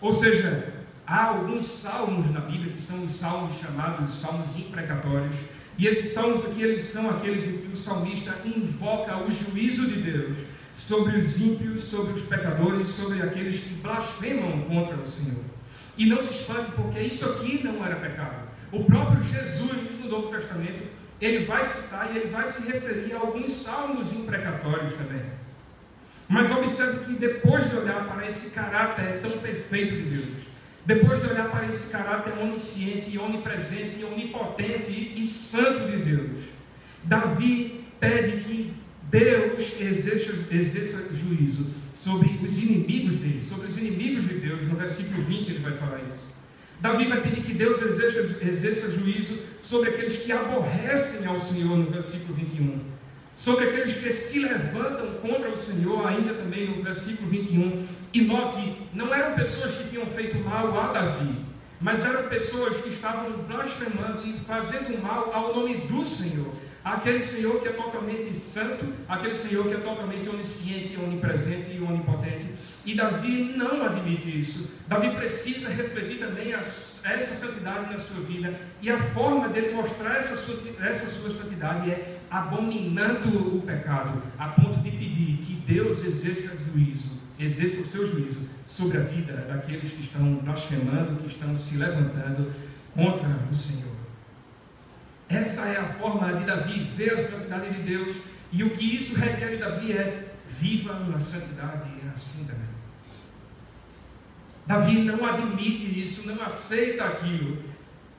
Ou seja, há alguns salmos na Bíblia que são os salmos chamados salmos imprecatórios. E esses salmos aqui, eles são aqueles em que o salmista invoca o juízo de Deus sobre os ímpios, sobre os pecadores, sobre aqueles que blasfemam contra o Senhor. E não se espante, porque isso aqui não era pecado. O próprio Jesus, no Novo Testamento, ele vai citar e ele vai se referir a alguns salmos imprecatórios também. Mas observe que depois de olhar para esse caráter tão perfeito de Deus, depois de olhar para esse caráter onisciente, onipresente, onipotente e santo de Deus, Davi pede que Deus exerça juízo sobre os inimigos dele, sobre os inimigos de Deus. No versículo 20 ele vai falar isso. Davi vai pedir que Deus exerça juízo sobre aqueles que aborrecem ao Senhor, no versículo 21. Sobre aqueles que se levantam contra o Senhor, ainda também no versículo 21. E note, não eram pessoas que tinham feito mal a Davi, mas eram pessoas que estavam blasfemando e fazendo mal ao nome do Senhor. Aquele Senhor que é totalmente santo, aquele Senhor que é totalmente onisciente, onipresente e onipotente. E Davi não admite isso. Davi precisa refletir também essa santidade na sua vida. E a forma dele mostrar essa sua santidade é abominando o pecado, a ponto de pedir que Deus exerça o seu juízo sobre a vida daqueles que estão blasfemando, que estão se levantando contra o Senhor. Essa é a forma de Davi ver a santidade de Deus, e o que isso requer de Davi é: viva na santidade assim também. Davi não admite isso, não aceita aquilo,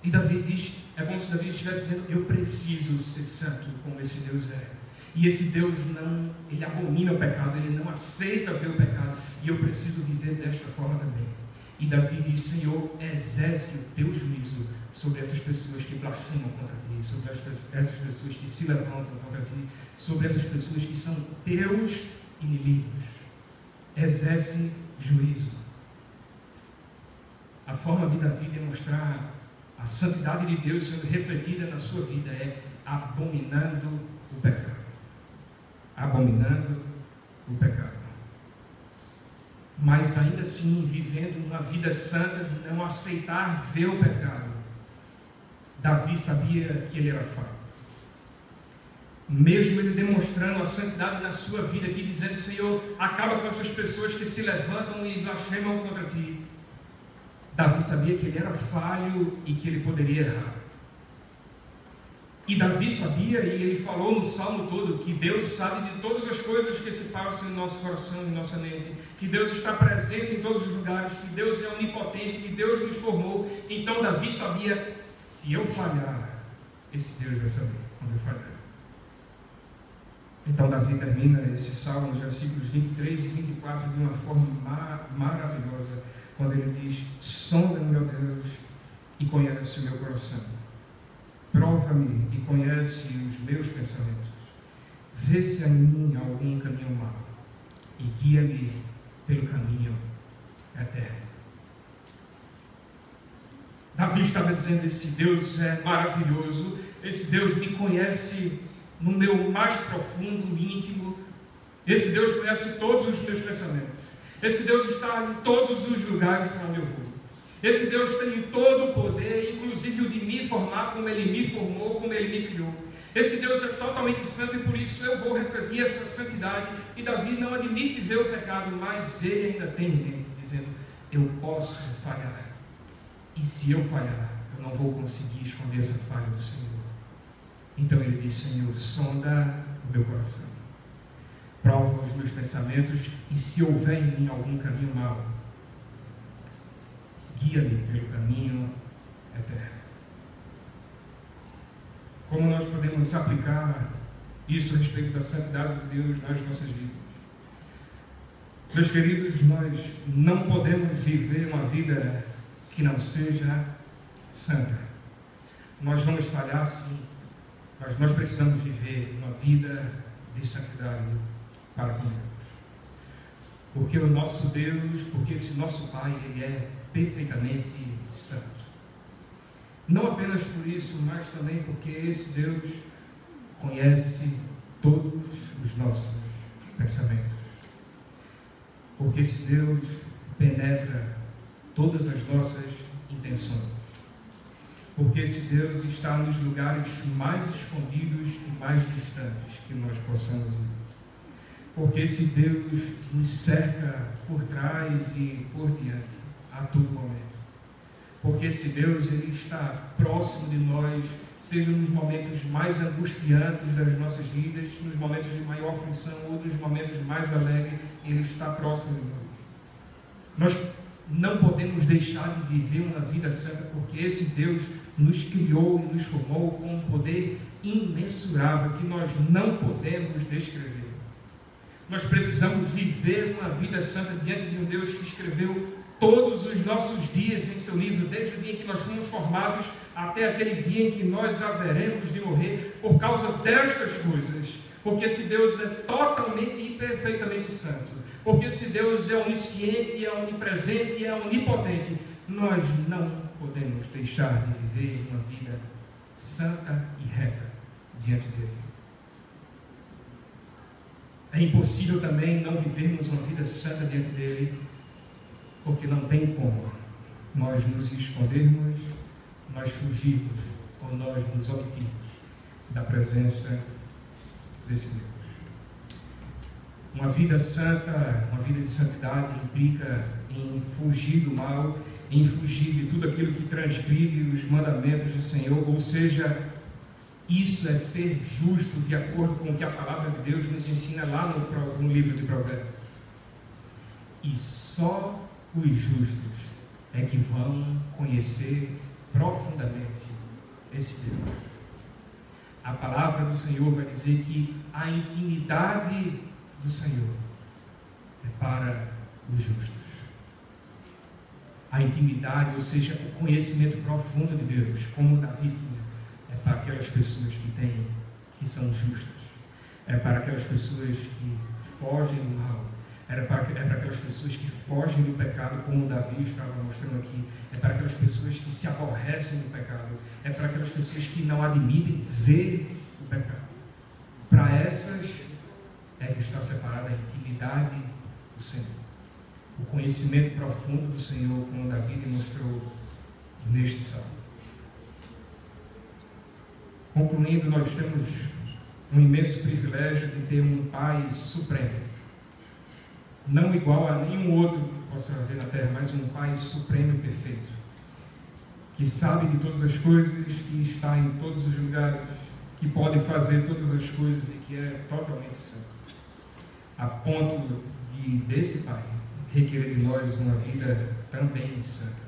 e Davi diz, é como se Davi estivesse dizendo: eu preciso ser santo como esse Deus é, e esse Deus não, ele abomina o pecado, ele não aceita ver o pecado, e eu preciso viver desta forma também. E Davi diz: Senhor, exerce o teu juízo sobre essas pessoas que blasfemam contra ti, sobre essas pessoas que se levantam contra ti, sobre essas pessoas que são teus inimigos. Exerce juízo. A forma de Davi demonstrar a santidade de Deus sendo refletida na sua vida é abominando o pecado. Abominando o pecado. Mas ainda assim, vivendo uma vida santa de não aceitar ver o pecado, Davi sabia que ele era falho. Mesmo ele demonstrando a santidade na sua vida aqui, dizendo: Senhor, acaba com essas pessoas que se levantam e blasfemam contra ti. Davi sabia que ele era falho e que ele poderia errar. E Davi sabia, e ele falou no salmo todo, que Deus sabe de todas as coisas que se passam em nosso coração e em nossa mente, que Deus está presente em todos os lugares, que Deus é onipotente, que Deus nos formou. Então Davi sabia: se eu falhar, esse Deus vai saber quando eu falhar. Então Davi termina esse salmo nos versículos 23 e 24 de uma forma maravilhosa, quando ele diz: sonda-me, meu Deus, e conhece o meu coração. Prova-me e conhece os meus pensamentos. Vê se há em mim algum caminho mau e guia-me pelo caminho eterno. Davi estava dizendo: esse Deus é maravilhoso, esse Deus me conhece no meu mais profundo íntimo, esse Deus conhece todos os meus pensamentos, esse Deus está em todos os lugares para onde eu vou, esse Deus tem todo o poder, inclusive o de me formar como Ele me formou, como Ele me criou. Esse Deus é totalmente santo e por isso eu vou refletir essa santidade. E Davi não admite ver o pecado, mas ele ainda tem em mente, dizendo: eu posso falhar. E se eu falhar, eu não vou conseguir esconder essa falha do Senhor. Então ele diz: Senhor, sonda o meu coração, prova os meus pensamentos, e se houver em mim algum caminho mau, guia-me pelo caminho eterno. Como nós podemos aplicar isso a respeito da santidade de Deus nas nossas vidas? Meus queridos, nós não podemos viver uma vida que não seja santa. Nós vamos falhar sim, mas nós precisamos viver uma vida de santidade para com Deus. Porque o nosso Deus, porque esse nosso Pai, Ele é perfeitamente santo. Não apenas por isso, mas também porque esse Deus conhece todos os nossos pensamentos. Porque esse Deus penetra todas as nossas intenções. Porque esse Deus está nos lugares mais escondidos e mais distantes que nós possamos ir. Porque esse Deus nos cerca por trás e por diante a todo momento. Porque esse Deus, Ele está próximo de nós, seja nos momentos mais angustiantes das nossas vidas, nos momentos de maior aflição ou nos momentos mais alegres, Ele está próximo de nós. Nós não podemos deixar de viver uma vida santa, porque esse Deus nos criou e nos formou com um poder imensurável que nós não podemos descrever. Nós precisamos viver uma vida santa diante de um Deus que escreveu todos os nossos dias em seu livro, desde o dia em que nós fomos formados até aquele dia em que nós haveremos de morrer, por causa destas coisas. Porque esse Deus é totalmente e perfeitamente santo. Porque esse Deus é onisciente, é onipresente e é onipotente. Nós não podemos deixar de viver uma vida santa e reta diante dele. É impossível também não vivermos uma vida santa diante dele, porque não tem como nós nos escondermos, nós fugirmos ou nós nos omitirmos da presença desse Deus. Uma vida santa, uma vida de santidade implica em fugir do mal, em fugir de tudo aquilo que transgride os mandamentos do Senhor, ou seja, isso é ser justo de acordo com o que a palavra de Deus nos ensina lá no livro de Provérbios. E só os justos é que vão conhecer profundamente esse Deus. A palavra do Senhor vai dizer que a intimidade do Senhor é para os justos. A intimidade, ou seja, o conhecimento profundo de Deus, como Davi tinha, é para aquelas pessoas que são justas. É para aquelas pessoas que fogem do mal. É para aquelas pessoas que fogem do pecado, como Davi estava mostrando aqui. É para aquelas pessoas que se aborrecem do pecado. É para aquelas pessoas que não admitem ver o pecado. Para essas é que está separada a intimidade do Senhor. O conhecimento profundo do Senhor, como Davi demonstrou neste salmo. Concluindo, nós temos um imenso privilégio de ter um Pai supremo. Não igual a nenhum outro que possa haver na terra, mas um Pai supremo e perfeito, que sabe de todas as coisas, que está em todos os lugares, que pode fazer todas as coisas e que é totalmente santo, a ponto de desse Pai requerer de nós uma vida também santa.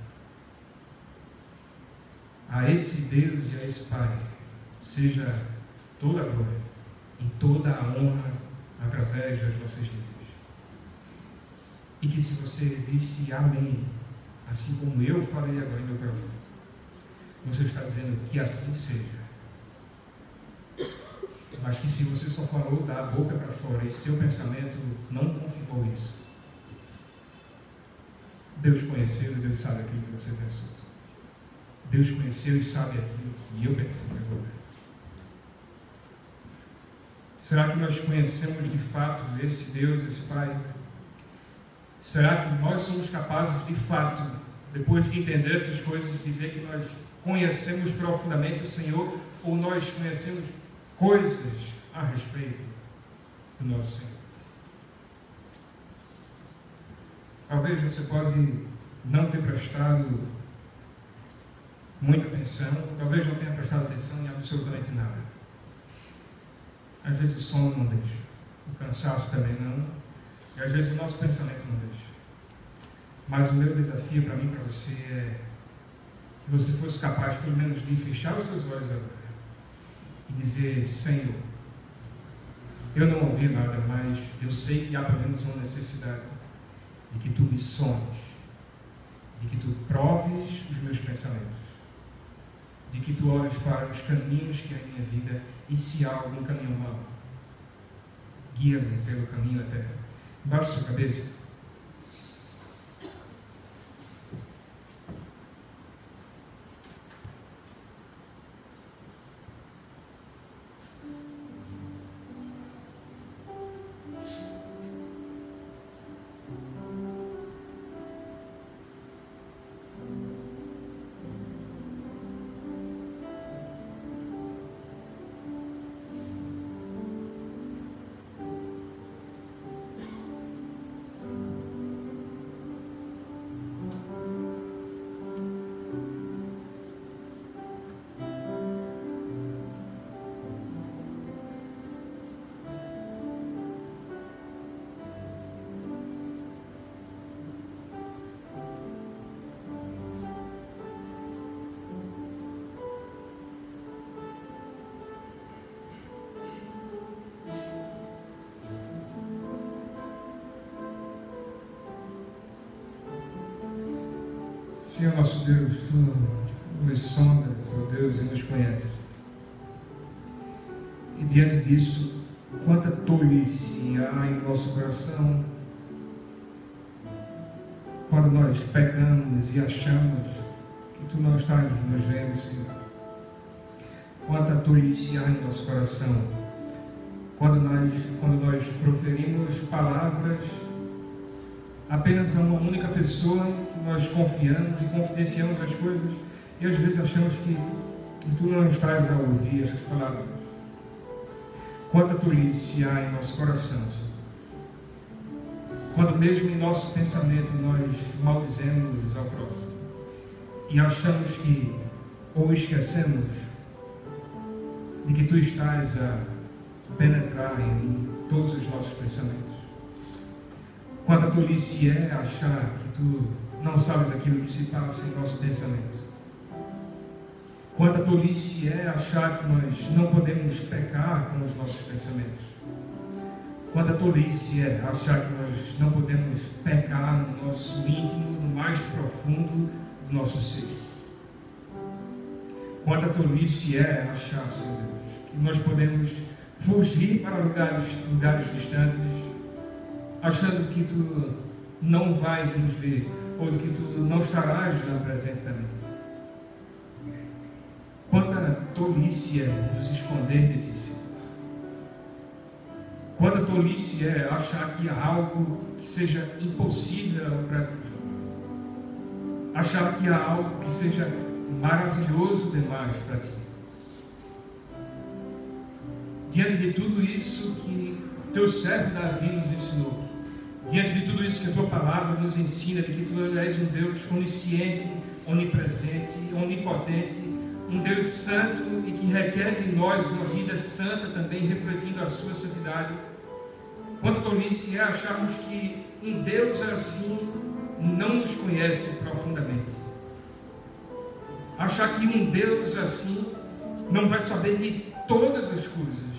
A esse Deus e a esse Pai seja toda a glória e toda a honra através das nossas vidas. E que se você disse amém, assim como eu falei agora em meu coração, você está dizendo que assim seja. mas que se você só falou da boca para fora e seu pensamento não confirmou isso, Deus conheceu e Deus sabe aquilo que você pensou. Deus conheceu e sabe aquilo que eu pensei agora. Será que nós conhecemos de fato esse Deus, esse Pai? Será que nós somos capazes de fato, depois de entender essas coisas, dizer que nós conhecemos profundamente o Senhor, ou nós conhecemos coisas a respeito do nosso Senhor? Talvez você pode não ter prestado muita atenção, talvez não tenha prestado atenção em absolutamente nada. Às vezes o sono não deixa, o cansaço também não, e às vezes o nosso pensamento não deixa. Mas o meu desafio para mim e para você é que você fosse capaz, pelo menos, de fechar os seus olhos agora e dizer: Senhor, eu não ouvi nada, mas eu sei que há pelo menos uma necessidade de que Tu me sondes, de que Tu proves os meus pensamentos, de que Tu olhes para os caminhos que é a minha vida, e se há algum caminho mau, guia-me pelo caminho eterno. Baixe sua cabeça. Senhor nosso Deus, Tu nos sondas, ó Deus, e nos conhece. E diante disso, quanta tolice há em nosso coração quando nós pecamos e achamos que Tu não estás nos vendo, Senhor. Quanta tolice há em nosso coração quando nós proferimos palavras apenas a uma única pessoa que nós confiamos e confidenciamos as coisas, e às vezes achamos que Tu não estás a ouvir essas palavras. Quanta tolice há em nosso coração, Senhor. Quando mesmo em nosso pensamento nós maldizemos ao próximo e achamos que, ou esquecemos de que Tu estás a penetrar em todos os nossos pensamentos. Quanta tolice é achar que Tu não sabes aquilo que se passa em nosso pensamento. Quanta tolice é achar que nós não podemos pecar com os nossos pensamentos. Quanta tolice é achar que nós não podemos pecar no nosso íntimo, no mais profundo do nosso ser. Quanta tolice é achar, Senhor Deus, que nós podemos fugir para lugares distantes, achando que Tu não vais nos ver, ou de que Tu não estarás lá presente também. Quanta tolice é nos esconder de Ti, Senhor. Quanta tolice é achar que há algo que seja impossível para Ti. Achar que há algo que seja maravilhoso demais para Ti. Diante de tudo isso que Teu servo Davi nos ensinou, diante de tudo isso que a Tua palavra nos ensina, de que Tu és um Deus onisciente, onipresente, onipotente, um Deus santo e que requer de nós uma vida santa também, refletindo a Sua santidade. Quanta tolice é acharmos que um Deus assim não nos conhece profundamente. Achar que um Deus assim não vai saber de todas as coisas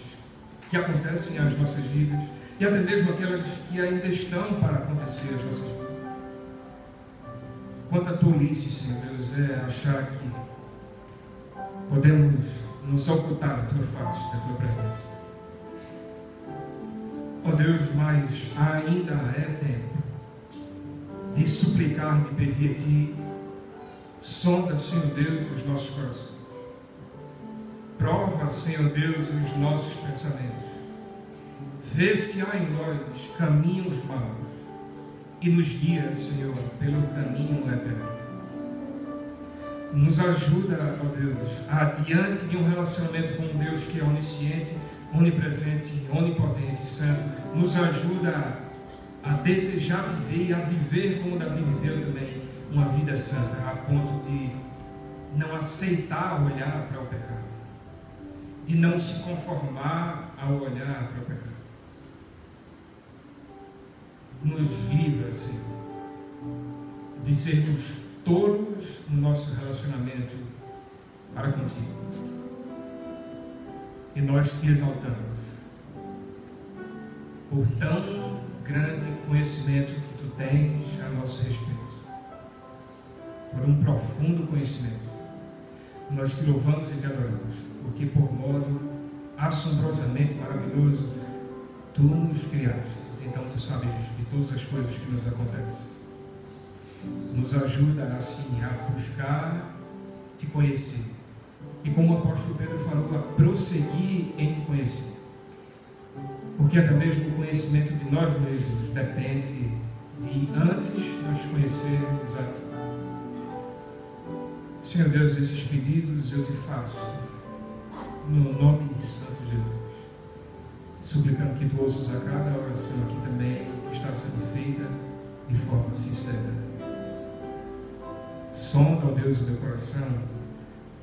que acontecem às nossas vidas, e até mesmo aquelas que ainda estão para acontecer às nossas vidas. Quanta tolice, Senhor Deus, é achar que podemos nos ocultar da Tua face, da Tua presença. Ó Deus, mas ainda é tempo de suplicar, de pedir a Ti. Sonda, Senhor Deus, os nossos corações. Prova, Senhor Deus, os nossos pensamentos. Vê se há em nós caminhos maus e nos guia, Senhor, pelo caminho eterno. Nos ajuda, ó Deus, adiante de um relacionamento com um Deus que é onisciente, onipresente, onipotente, santo. Nos ajuda a desejar viver e a viver como Davi viveu também, uma vida santa, a ponto de não aceitar olhar para o pecado, de não se conformar ao olhar para o pecado. Nos livra, Senhor, de sermos tolos no nosso relacionamento para contigo. E nós te exaltamos por tão grande conhecimento que tu tens a nosso respeito, por um profundo conhecimento. Nós te louvamos e te adoramos, porque por modo assombrosamente maravilhoso tu nos criaste. Então tu sabes de todas as coisas que nos acontecem. Nos ajuda assim a buscar te conhecer. E como o apóstolo Pedro falou, a prosseguir em te conhecer. Porque até mesmo o conhecimento de nós mesmos depende de antes nós conhecermos a ti. Senhor Deus, esses pedidos eu te faço no nome de Santo Jesus, suplicando que tu ouças a cada oração aqui também que está sendo feita de forma sincera. Sonda, ó Deus, o teu coração,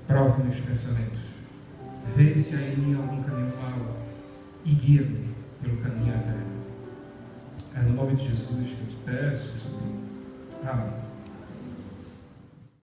prova meus pensamentos, vê se há em mim algum caminho mau e guia-me pelo caminho eterno. É no nome de Jesus que eu te peço e suplico. Amém.